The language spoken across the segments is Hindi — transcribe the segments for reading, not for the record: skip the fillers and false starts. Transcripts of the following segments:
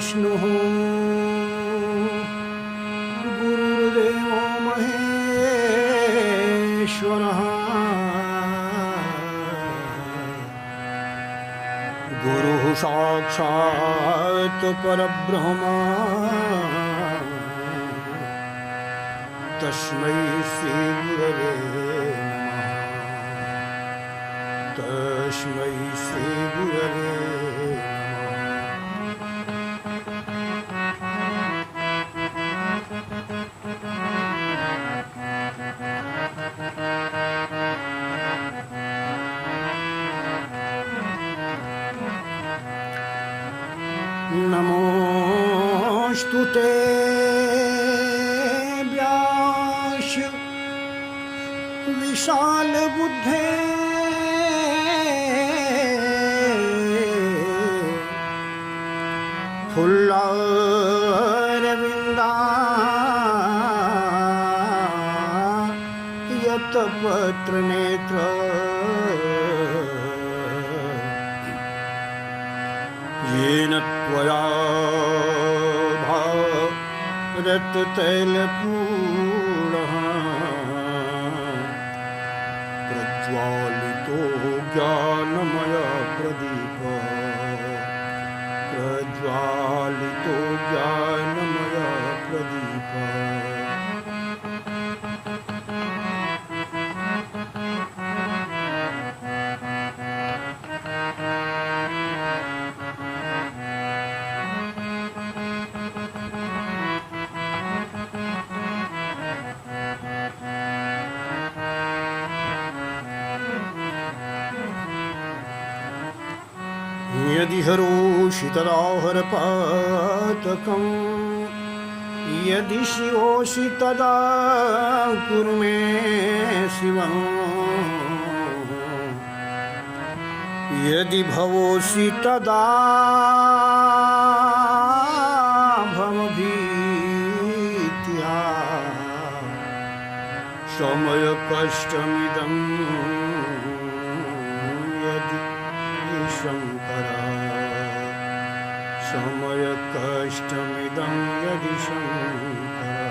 विष्णुः गुरुर्देवो महेश्वरः गुरुः साक्षात् परब्रह्म तस्मै श्री गुरवे नमः। तस्मै श्री गुरवे नमोस्तुते व्यास विशाल बुद्धे फुल्लारविन्दायत पत्र नेत्र येन त्वया भारततैलपूर्णः प्रज्वालितो ज्ञानमय प्रदीप प्रज्वालितो ज्ञानमय प्रदीप। यदि हरोषि तदाहरपातकं यदि शिवोषि तदा कुरु मे शिवं यदि भवोषि तदा भवभीत्या समयकष्टमिदं यदि शंकर समय कष्टमिदं यदि शंकर।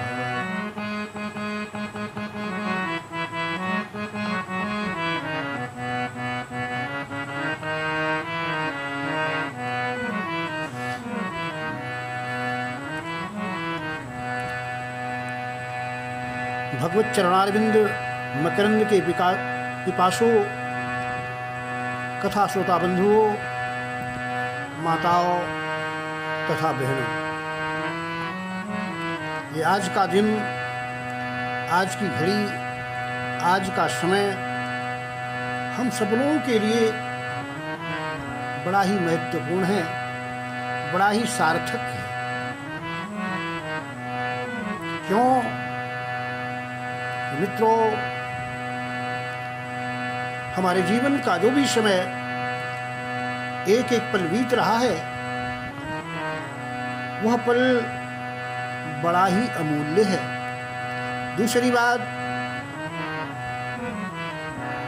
भगवत चरणारविंद मकरंद के पिपासु कथा श्रोता बंधुओं, माताओं तथा बहनों, ये आज का दिन, आज की घड़ी, आज का समय हम सब लोगों के लिए बड़ा ही महत्वपूर्ण है, बड़ा ही सार्थक है। क्यों मित्रों, हमारे जीवन का जो भी समय एक एक पल बीत रहा है, वह पल बड़ा ही अमूल्य है। दूसरी बात,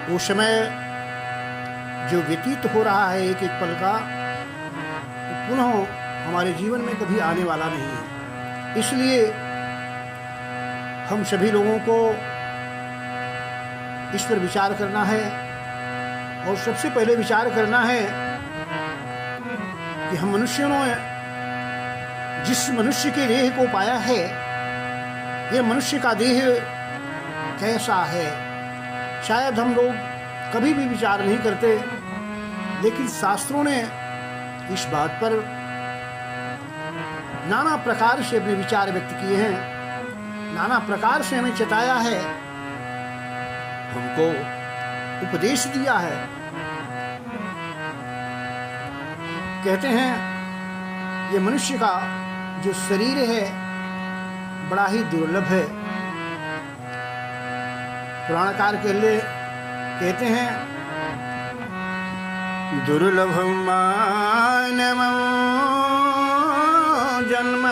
वो समय जो व्यतीत हो रहा है एक एक पल का, वो पुनः हमारे जीवन में कभी आने वाला नहीं है। इसलिए हम सभी लोगों को इस पर विचार करना है, और सबसे पहले विचार करना है कि हम मनुष्यों ने जिस मनुष्य के देह को पाया है, यह मनुष्य का देह कैसा है। शायद हम लोग कभी भी विचार नहीं करते, लेकिन शास्त्रों ने इस बात पर नाना प्रकार से अपने विचार व्यक्त किए हैं, नाना प्रकार से हमें चेताया है, हमको उपदेश दिया है। कहते हैं ये मनुष्य का जो शरीर है बड़ा ही दुर्लभ है। पुराणकार कहते हैं दुर्लभ मानव जन्म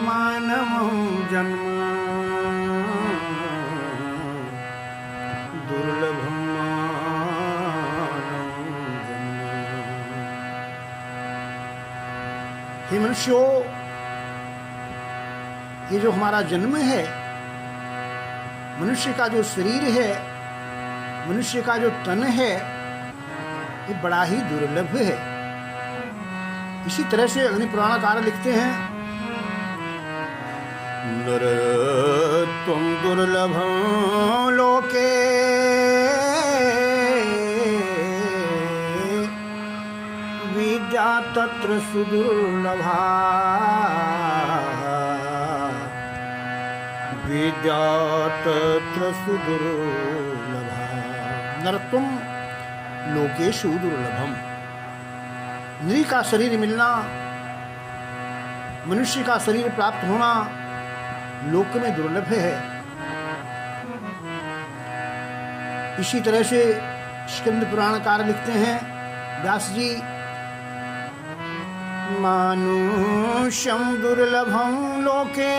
मानव जन्म दुर्लभ मानव जन्म। हे मनुष्यों, ये जो हमारा जन्म है, मनुष्य का जो शरीर है, मनुष्य का जो तन है, ये बड़ा ही दुर्लभ है। इसी तरह से अग्नि पुराणकार लिखते हैं, नरत्वं दुर्लभं लोके विद्या तत्र सुदुर्लभा, विद्या तत्र सुदुर्लभा। नरत्वं लोकेषु दुर्लभम। नरी का शरीर मिलना, मनुष्य का शरीर प्राप्त होना लोक में दुर्लभ है। इसी तरह से स्कंद पुराणकार लिखते हैं, व्यास जी, मानुष्यम दुर्लभम लोके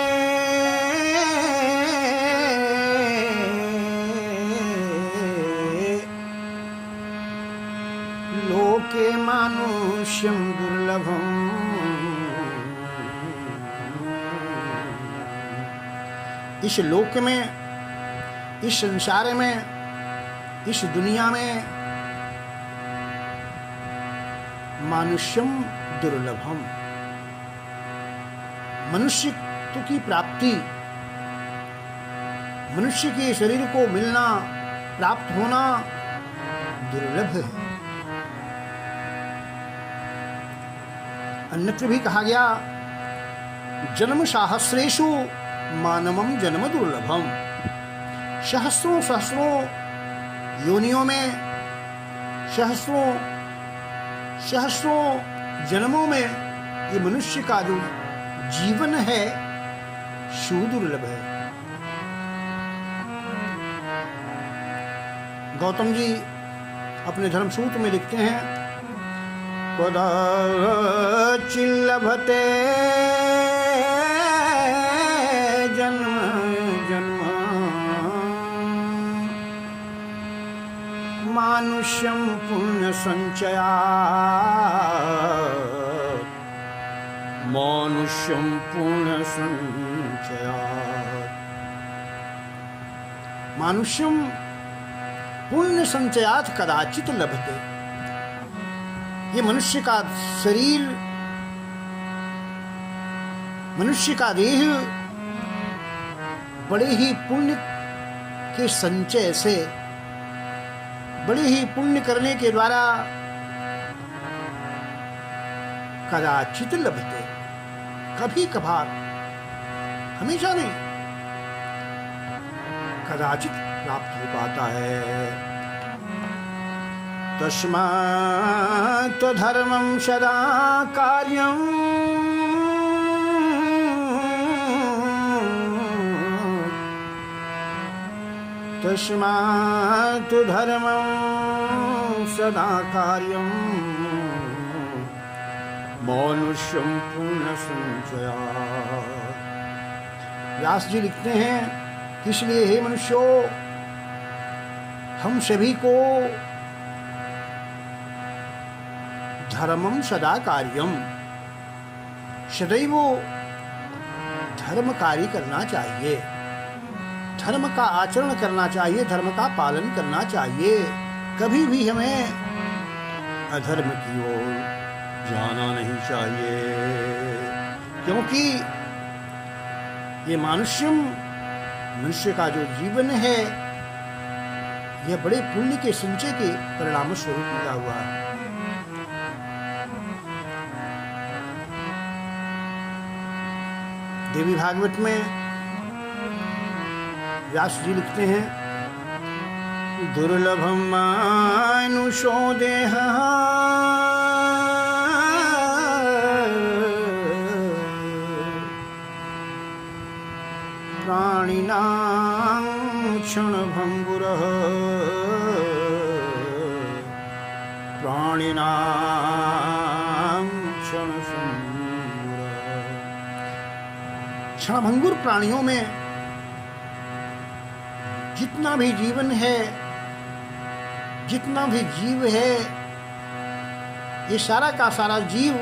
लोके मानुष्यम दुर्लभम। इस लोक में, इस संसार में, इस दुनिया में मानुष्यम दुर्लभम, मनुष्य की प्राप्ति, मनुष्य के शरीर को मिलना, प्राप्त होना दुर्लभ है। अन्यत्र भी कहा गया, जन्म सहस्रेषु मानवम जन्म दुर्लभम। सहस्रों सहस्रों योनियों में, सहस्रों सहस्रों जन्मों में ये मनुष्य का जो जीवन है सुदुर्लभ है। गौतम जी अपने धर्म सूत्र में लिखते हैं, कदाचित् लभते जन्म जन्म मानुष्यं पुण्य संचयात्, मानुष्यं पुण्य संचयात्। मानुष्यं पुण्य संचयात् कदाचित् लभते। ये मनुष्य का शरीर, मनुष्य का देह बड़े ही पुण्य के संचय से, बड़े ही पुण्य करने के द्वारा कदाचित लभते, कभी कभार, हमेशा नहीं, कदाचित प्राप्त हो पाता है। तस्मात् धर्मं सदा कार्यं तस्मात् धर्मं सदा कार्यं मानुष्यं पुण्य संचयात्। व्यास जी लिखते हैं, इसलिए हे मनुष्यों, हम सभी को धर्मम सदा कार्यम, सदैव धर्म कार्य करना चाहिए, धर्म का आचरण करना चाहिए, धर्म का पालन करना चाहिए। कभी भी हमें अधर्म की ओर जाना नहीं चाहिए, क्योंकि ये मनुष्य का जो जीवन है, यह बड़े पुण्य के संचय के परिणाम स्वरूप मिला हुआ है। देवी भागवत में व्यास जी लिखते हैं, दुर्लभम मानुषो देह प्राणिनां क्षणभंगुरः, प्राणिनां क्षणभंगुरः। क्षणभंगुर प्राणियों में जितना भी जीवन है, जितना भी जीव है, ये सारा का सारा जीव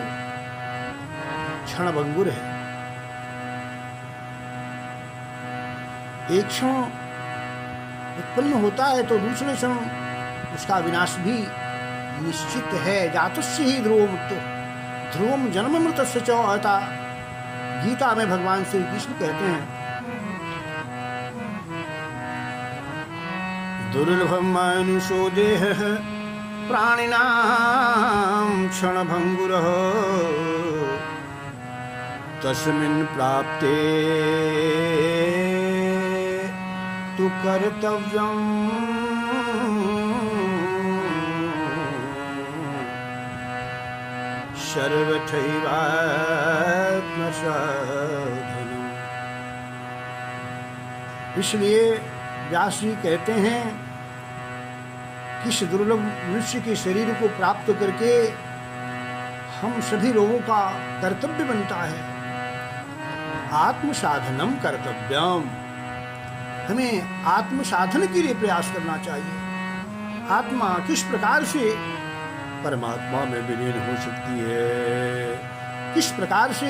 क्षणभंगुर है। एक क्षण उत्पन्न होता है तो दूसरे क्षण उसका विनाश भी निश्चित है। जातस्य ही ध्रुवम जन्म मृतस्य च अता, गीता में भगवान श्री कृष्ण कहते हैं, दुर्लभम मानुषो देह प्राणिनां क्षणभंगुरः, तस्मिन् प्राप्ते तु कर्तव्यम् सर्वथैवात्मसाधनम्। इसलिए व्यास जी कहते हैं कि इस दुर्लभ मनुष्य के शरीर को प्राप्त करके हम सभी लोगों का कर्तव्य बनता है आत्मसाधनम कर्तव्यम। हमें आत्मसाधन के लिए प्रयास करना चाहिए। आत्मा किस प्रकार से परमात्मा में विलीन हो सकती है, किस प्रकार से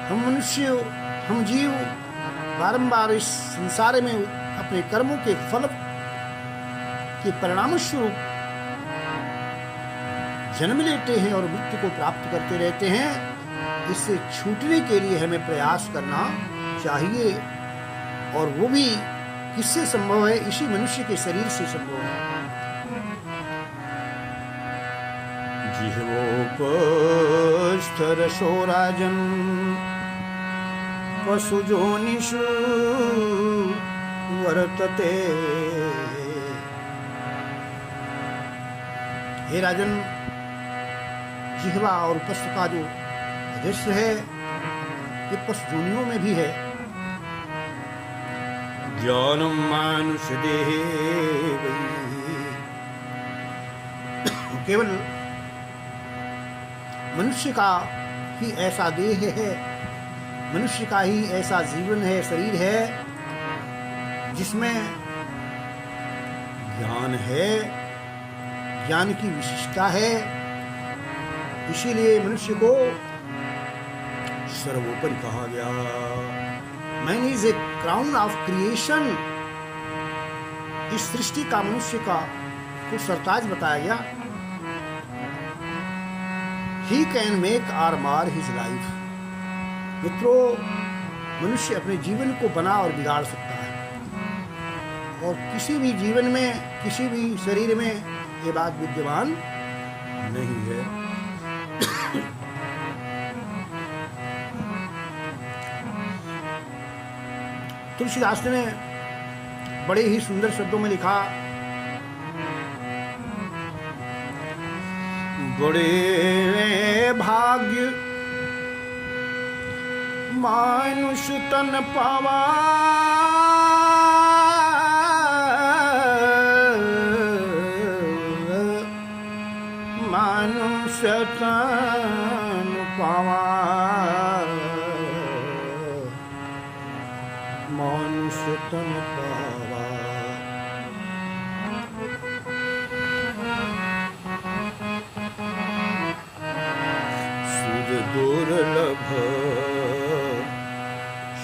हम मनुष्य, हम जीव बारंबार इस संसार में अपने कर्मों के फल के परिणाम स्वरूप जन्म लेते हैं और मृत्यु को प्राप्त करते रहते हैं। इससे छूटने के लिए हमें प्रयास करना चाहिए, और वो भी किससे संभव है? इसी मनुष्य के शरीर से संभव है। जिह्वोपस्थरसो राजन् पशुजोनिषु वर्तते। हे राजन, जिह्वा और उपस्थ का जो दृश्य है ये पशुजोनियों में भी है। ज्ञानम मानुष देहे, केवल मनुष्य का ही ऐसा देह है, मनुष्य का ही ऐसा जीवन है, शरीर है जिसमें ज्ञान है, ज्ञान की विशिष्टता है। इसीलिए मनुष्य को सर्वोपरि कहा गया। Man is a crown of creation. इस सृष्टि का मनुष्य का को सरताज बताया गया। ही कैन मेक आर मार हिज लाइफ। मित्रों, मनुष्य अपने जीवन को बना और बिगाड़ सकता है, और किसी भी जीवन में, किसी भी शरीर में ये बात विद्यमान नहीं है। तुलसीदास ने बड़े ही सुंदर शब्दों में लिखा, बड़े भाग्य मानुष तन पावा, मानुष तन पावा, मानुष तन पावा। सुर दुर्लभ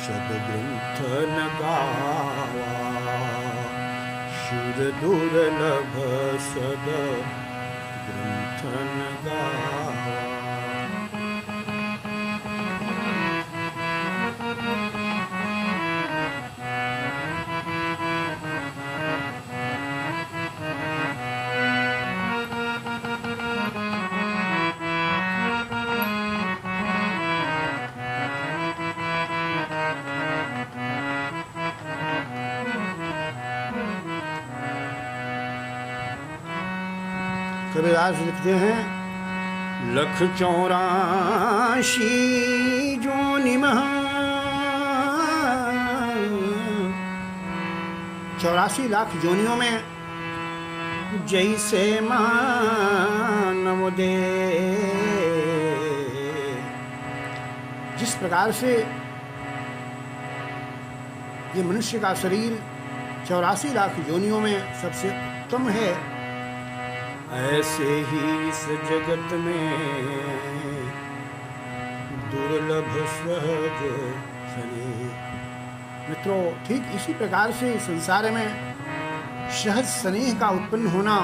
सदग्रंथ न गावा, सुर दुर्लभ सदग्रंथ न गावा। कबीरदास लिखते हैं, लख 84 जोनिम, 84 लाख जोनियों में जैसे मानव दे। जिस प्रकार से ये मनुष्य का शरीर 84 लाख योनियों में सबसे उत्तम है, ऐसे ही इस जगत में दुर्लभ सहज स्नेह। मित्रों, ठीक इसी प्रकार से संसार में सहज स्नेह का उत्पन्न होना,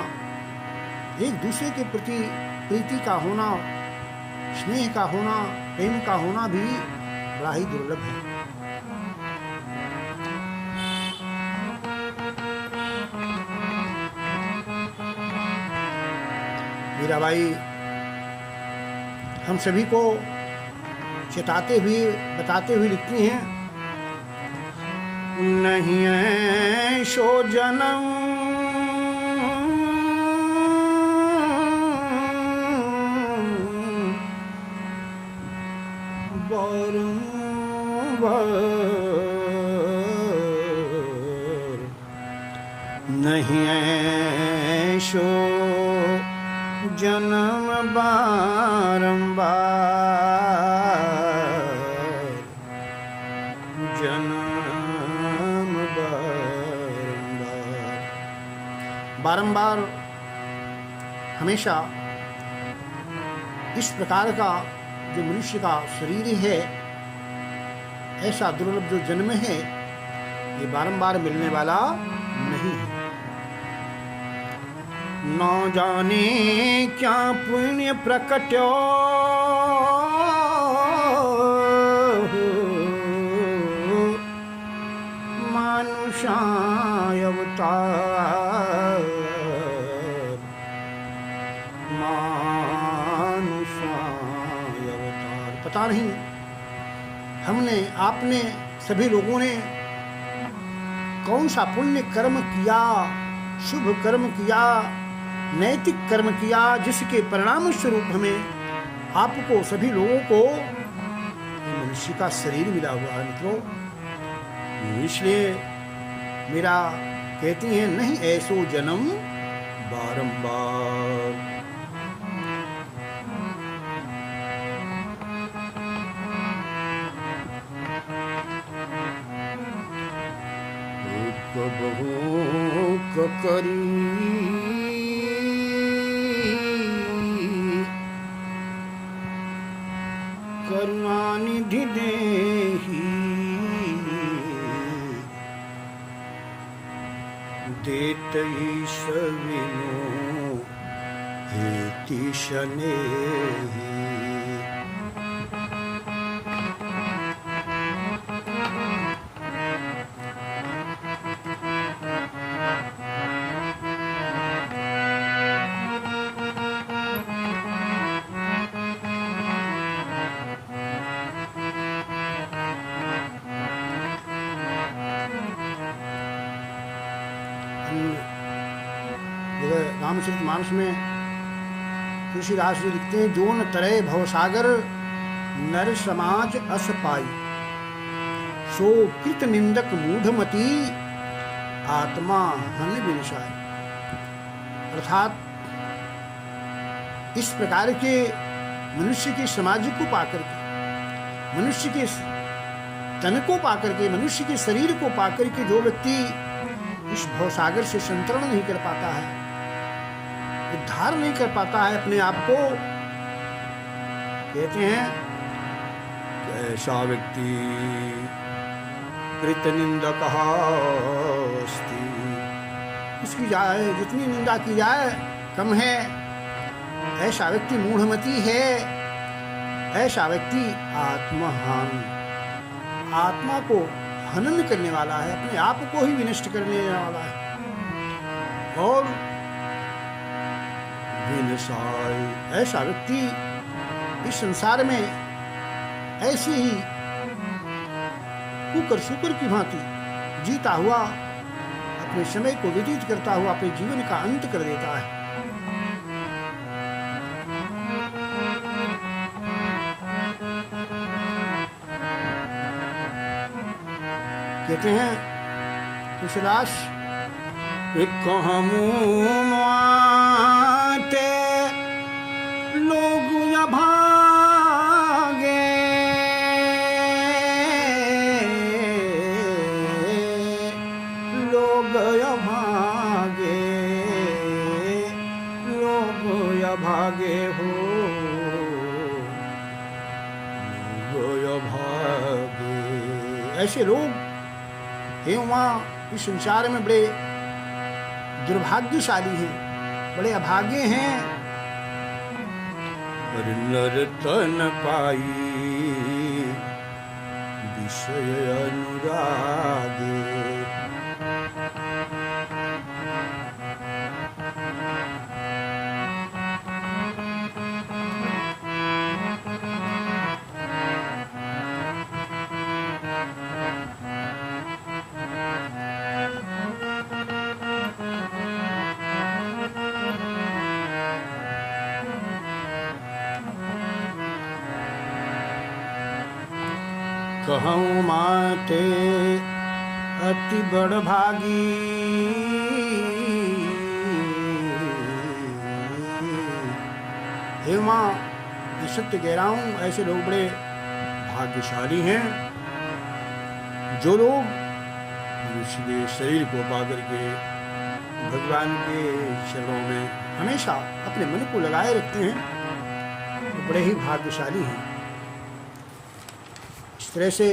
एक दूसरे के प्रति प्रीति का होना, स्नेह का होना, प्रेम का होना भी बड़ा ही दुर्लभ है। मीराबाई हम सभी को चेताते हुए, बताते हुए लिखती हैं, नहीं ऐशो जन्म बारंबार, नहीं ऐशो जन्म बारंबार, जन्म बारंबार हमेशा इस प्रकार का जो मनुष्य का शरीर है, ऐसा दुर्लभ जो जन्म है, ये बारंबार मिलने वाला नहीं है। न जाने क्या पुण्य प्रकट्यो मानुषाय अवतार, मानुषाय अवतार। पता नहीं हमने, आपने, सभी लोगों ने कौन सा पुण्य कर्म किया, शुभ कर्म किया, नैतिक कर्म किया, जिसके परिणाम स्वरूप हमें, आपको, सभी लोगों को मनुष्य का शरीर मिला हुआ है। मित्रों, इसलिए मेरा कहती हैं, नहीं ऐसो जन्म बारंबार। कबहू करी करुणानिधि देहि, देतई सविनो हेति शनेहि। रामचरितमानस में तुलसीदास जी लिखते हैं, जो न तरय भवसागर नर समाज अस पाई, सो कृत निंदक मूढ़मती आत्मा हन विनशाय। अर्थात इस प्रकार के मनुष्य के समाज को पाकर के, मनुष्य के तन को पाकर के, मनुष्य के शरीर को पाकर के जो व्यक्ति इस भवसागर से संतरण नहीं कर पाता है, उद्धार नहीं कर पाता है अपने आप को, कहते हैं ऐसा व्यक्ति कृत निंदक अस्ति, इसकी जाए जितनी निंदा की जाए कम है। ऐसा व्यक्ति मूढ़मती है, ऐसा व्यक्ति आत्महान, आत्मा को हनन करने वाला है, अपने आप को ही विनष्ट करने वाला है। और विनशाय, ऐसा व्यक्ति इस संसार में ऐसे ही कुकर शुकर की भांति जीता हुआ, अपने समय को व्यतीत करता हुआ अपने जीवन का अंत कर देता है। कहते हैं तुलसीदास, कहूँ माते लोग या भागे, लोग या भागे, लोग या भागे हो ऐसे लोग हे वहाँ इस संसार में बड़े दुर्भाग्यशाली हैं, बड़े अभागे हैं। पर नर तन पाई विषय अनुरागे, कहूँ माते अति बड़ भागी, हे माँ ये सत्य कह रहा हूँ, ऐसे लोग बड़े भाग्यशाली हैं जो लोग मनुष्य के शरीर को पा करके भगवान के चरणों में हमेशा अपने मन को लगाए रखते हैं, तो बड़े ही भाग्यशाली हैं। इस तरह से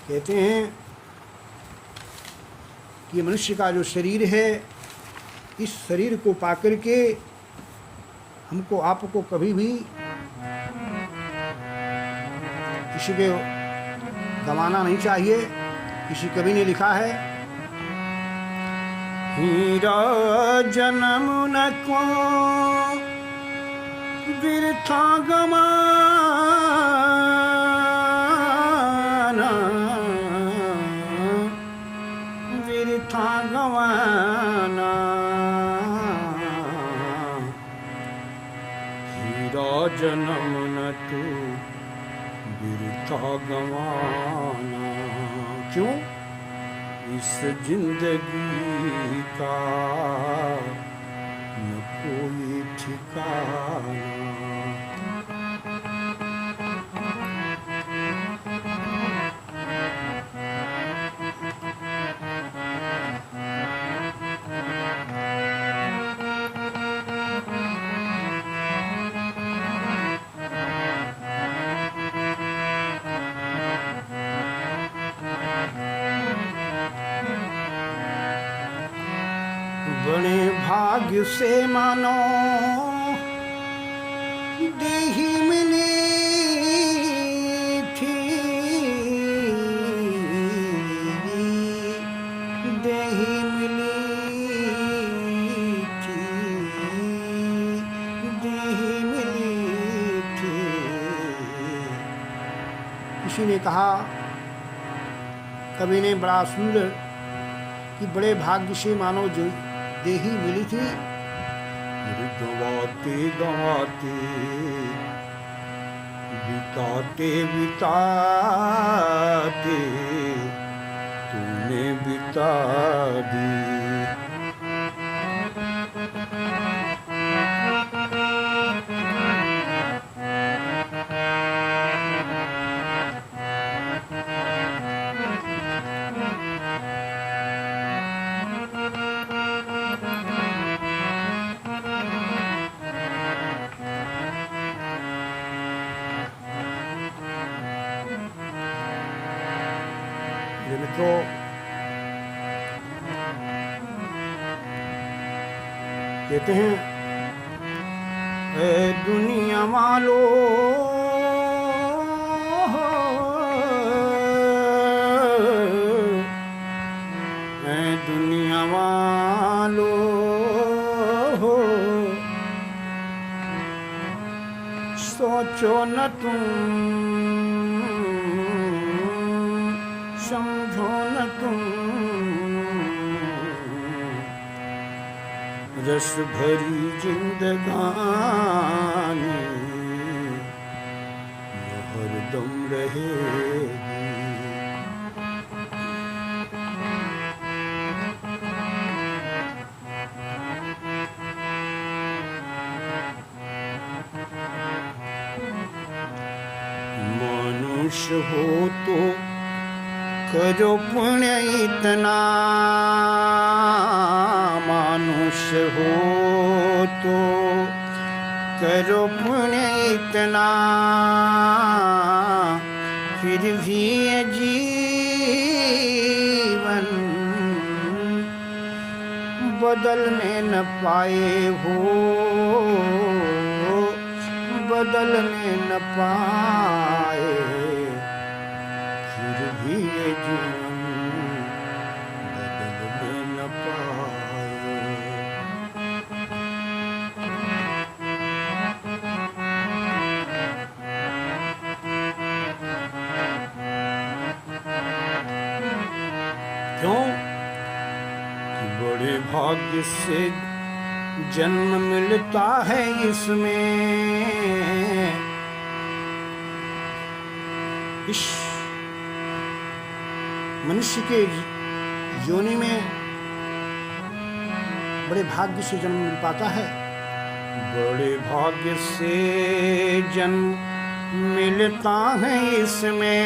कहते हैं कि मनुष्य का जो शरीर है, इस शरीर को पाकर के हमको आपको कभी भी किसी के गंवाना नहीं चाहिए। किसी कवि ने लिखा है, हीरा जन्म न को बिरथा गवाना, बिरथा गवाना, हीरा जन्म न तू बिरथा गवाना। क्यों? इस जिंदगी का न कोई ठिकाना। बड़े भाग्य से मानो देही मिली थी, देही मिली थी, देही मिली थी। किसी ने कहा, कवि ने बड़ा सुंदर कि बड़े भाग्य से मानो जो देही मिली थी। गवाते गवाते बिताते बिताते तूने बिता दी। मित्रों, कहते हैं ए दुनिया वालों, ए दुनिया वालों, सोचो न तुम, समझो न तुम, रस भरी जिंदगानी हरदम रहेगी। मनुष्य हो तो करो पुण्य इतना, मनुष्य हो तो करो पुण्य इतना, फिर भी ये जीवन बदलने न पाए हो, बदलने न पाए, फिर भी ये जीवन बदलने न पाए। क्यों कि बड़े भाग्य से जन्म मिलता है इसमें, इस मनुष्य के योनि में बड़े भाग्य से जन्म मिल पाता है। बड़े भाग्य से जन्म मिलता है इसमें,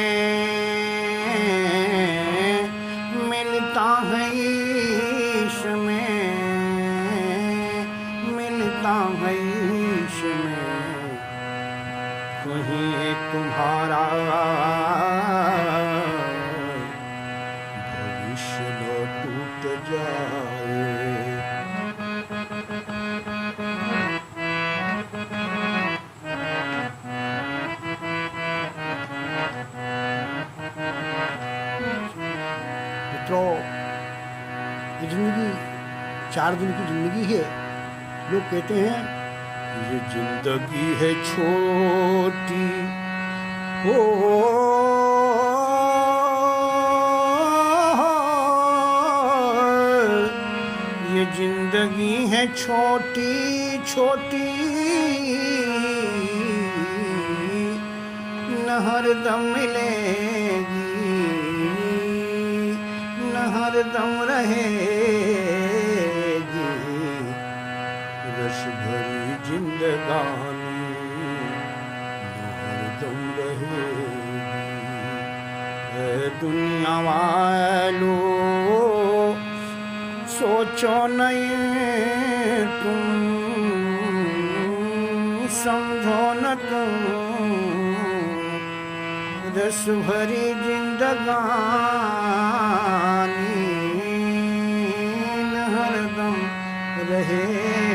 मिलता है इसमें, मिलता है इसमें। कहीं तुम्हारा भविष्य न टूट जाए। मित्रों, ये जिंदगी 4 दिन की जिंदगी है। लोग कहते हैं ये जिंदगी है छोटी हो, ये जिंदगी है छोटी छोटी, न हरदम मिलेगी, न हरदम रहेगी। रस भरी जिंदगानी न हरदम रहेगी। ऐ दुनिया वालों, सोचो नहीं तुम, समझो न तुम, रस भरी जिंदगानी न हरदम रहेगी।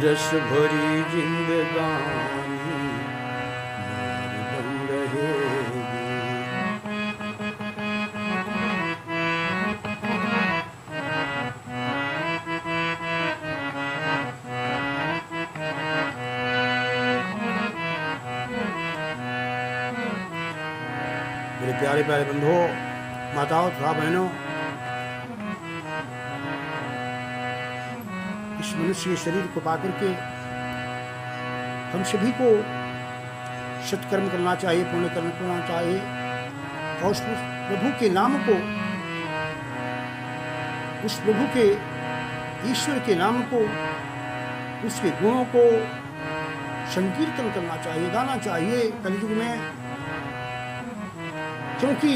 रस भरी जिंदगानी न हरदम रहेगी। मेरे प्यारे प्यारे बंधुओं, माताओं तथा बहनों, इस मनुष्य के शरीर को पाकर के हम सभी को सत्कर्म करना चाहिए, पुण्य कर्म करना चाहिए और उस प्रभु के नाम को, उस प्रभु के ईश्वर के नाम को, उसके गुणों को संकीर्तन करना चाहिए, गाना चाहिए कलयुग में। क्योंकि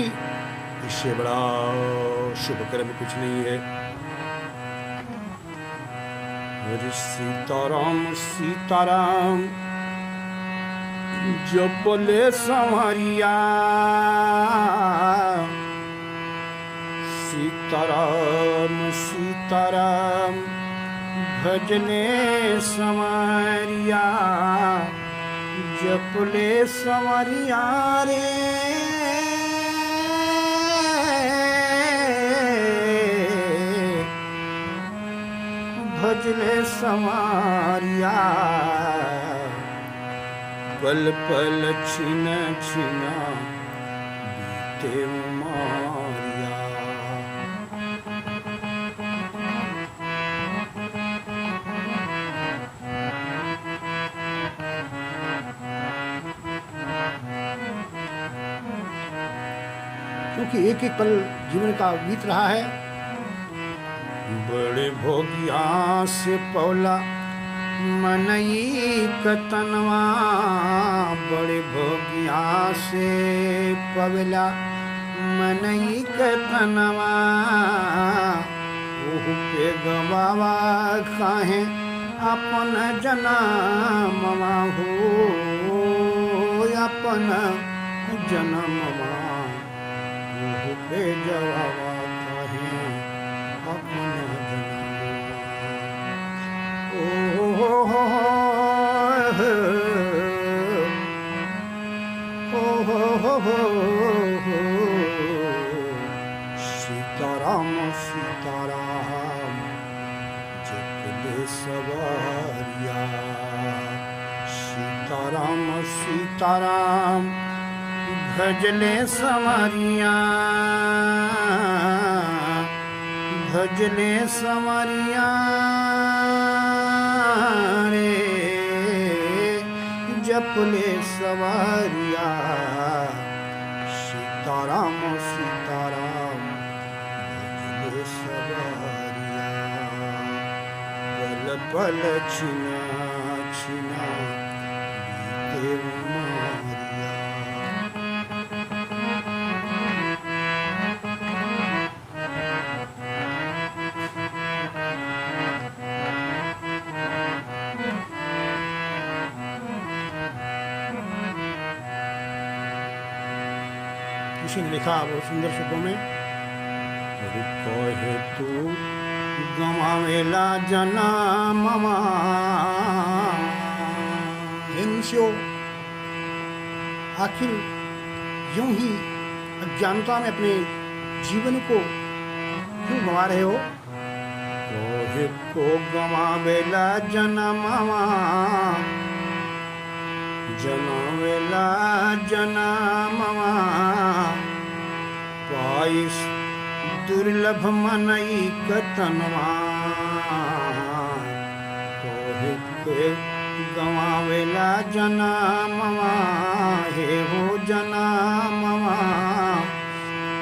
इससे बड़ा शुभ कर्म कुछ नहीं है। हरे सीताराम सीताराम जपले संवरिया, सीताराम सीताराम भजले संवरिया, जपले संवरिया रे। भजले संवरिया, पल पल छिन छिना बीते उमारिया। क्योंकि एक एक पल जीवन का बीत रहा है। बड़े भोगिया से पौला मनई कतनवा, बड़े भोगिया से पवला मनई कतनवा। ओहु पे गवावा काहे अपन जनमवा हो, अपन जन्मवा मुँह पे जवावा कहे अपन जन्मवा। ओ हो हो हो सीताराम सीताराम जपले सवारिया। सीताराम सीताराम भजले संवरिया। भजले संवरिया रे जपले सवारिया। सीताराम सीताराम भजले सवारिया। पल पल छिना छिना बीते उमरिया। किसी ने लिखा बहुत सुंदर शब्दों में, कहे तू गवावेला जन्मवा। हे मनुष्यों, आखिर यूं ही अज्ञानता में अपने जीवन को क्यों गंवा रहे हो? कहे को गवावेला जन्मवा। जन्मवेला जन्मवा पाइस दुर्लभ मनई कतनवा। तोहे के गवावेला जन्मवा हे हो जन्मवा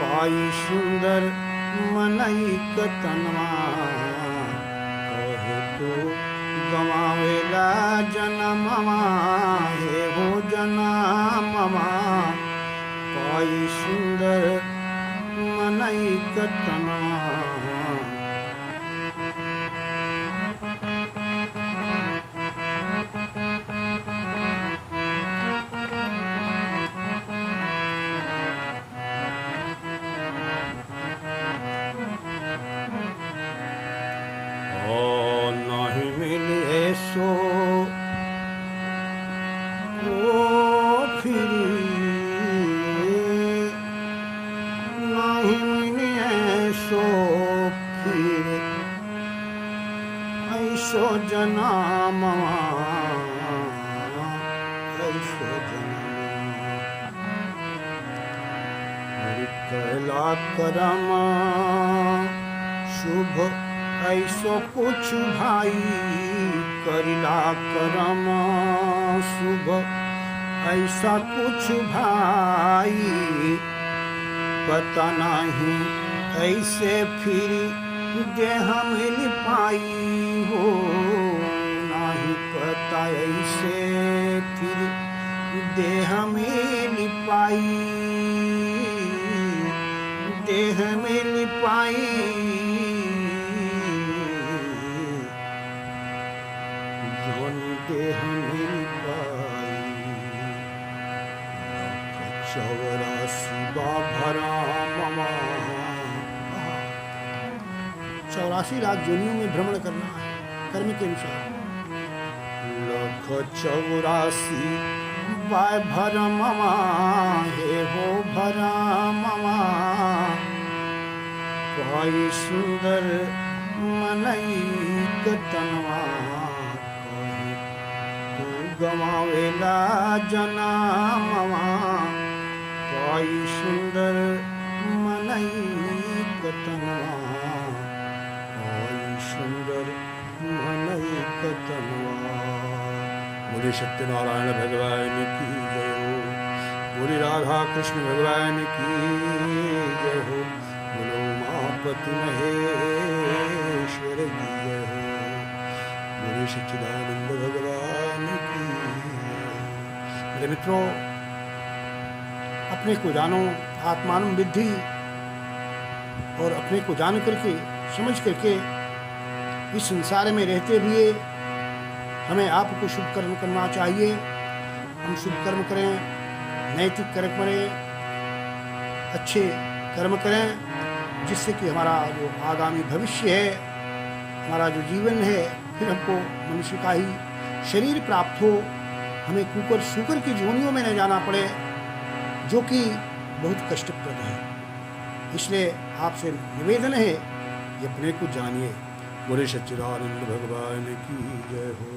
पाई सुंदर मनई कतनवा। तोहे तो गवावेला जन्मवा हे हो जन्मवा पाई सुंदर मनई कतनवा। नहीं मिले सो फिर नहीं मिले सो फिर ऐसो जन्मवा ऐसो जन्मवा। कैला करम शुभ ऐसो कुछ भाई। करिला करम शुभ ऐसा कुछ भाई। पता नहीं ऐसे फिर देह मिल पाई हो। नहीं पता ऐसे फिर देह मिल पाई। देह मिल पाई देह मिल पाई। 84 भरमवा। 84 लाख जोनियों में भ्रमण करना है कर्म के अनुसार। 84 बाय भरमवा हे हो भरमवा पाई सुंदर मनई कतनवा। गवावेला जन्मवा पाई सुंदर मनई कतनवा। पाई सुंदर मनई कतनवा। बोले सत्यनारायण भगवान की जय हो। बोले राधा कृष्ण भगवान की जय हो। बोलो उमापति महेश्वर की जय हो। बोले सच्चिदानंद भगवान की। मेरे मित्रों, अपने को जानो, आत्मानं विद्धि, और अपने को जान करके समझ करके इस संसार में रहते हुए हमें आपको शुभ कर्म करना चाहिए। हम शुभ कर्म करें, नैतिक कर्म करें, अच्छे कर्म करें, जिससे कि हमारा जो आगामी भविष्य है, हमारा जो जीवन है, फिर हमको मनुष्य का ही शरीर प्राप्त हो, हमें कुकर सूकर की जोनियों में न जाना पड़े, जो कि बहुत कष्टप्रद है। इसलिए आपसे निवेदन है कि अपने को जानिए। बोले सच्चिदानंद भगवान की जय हो।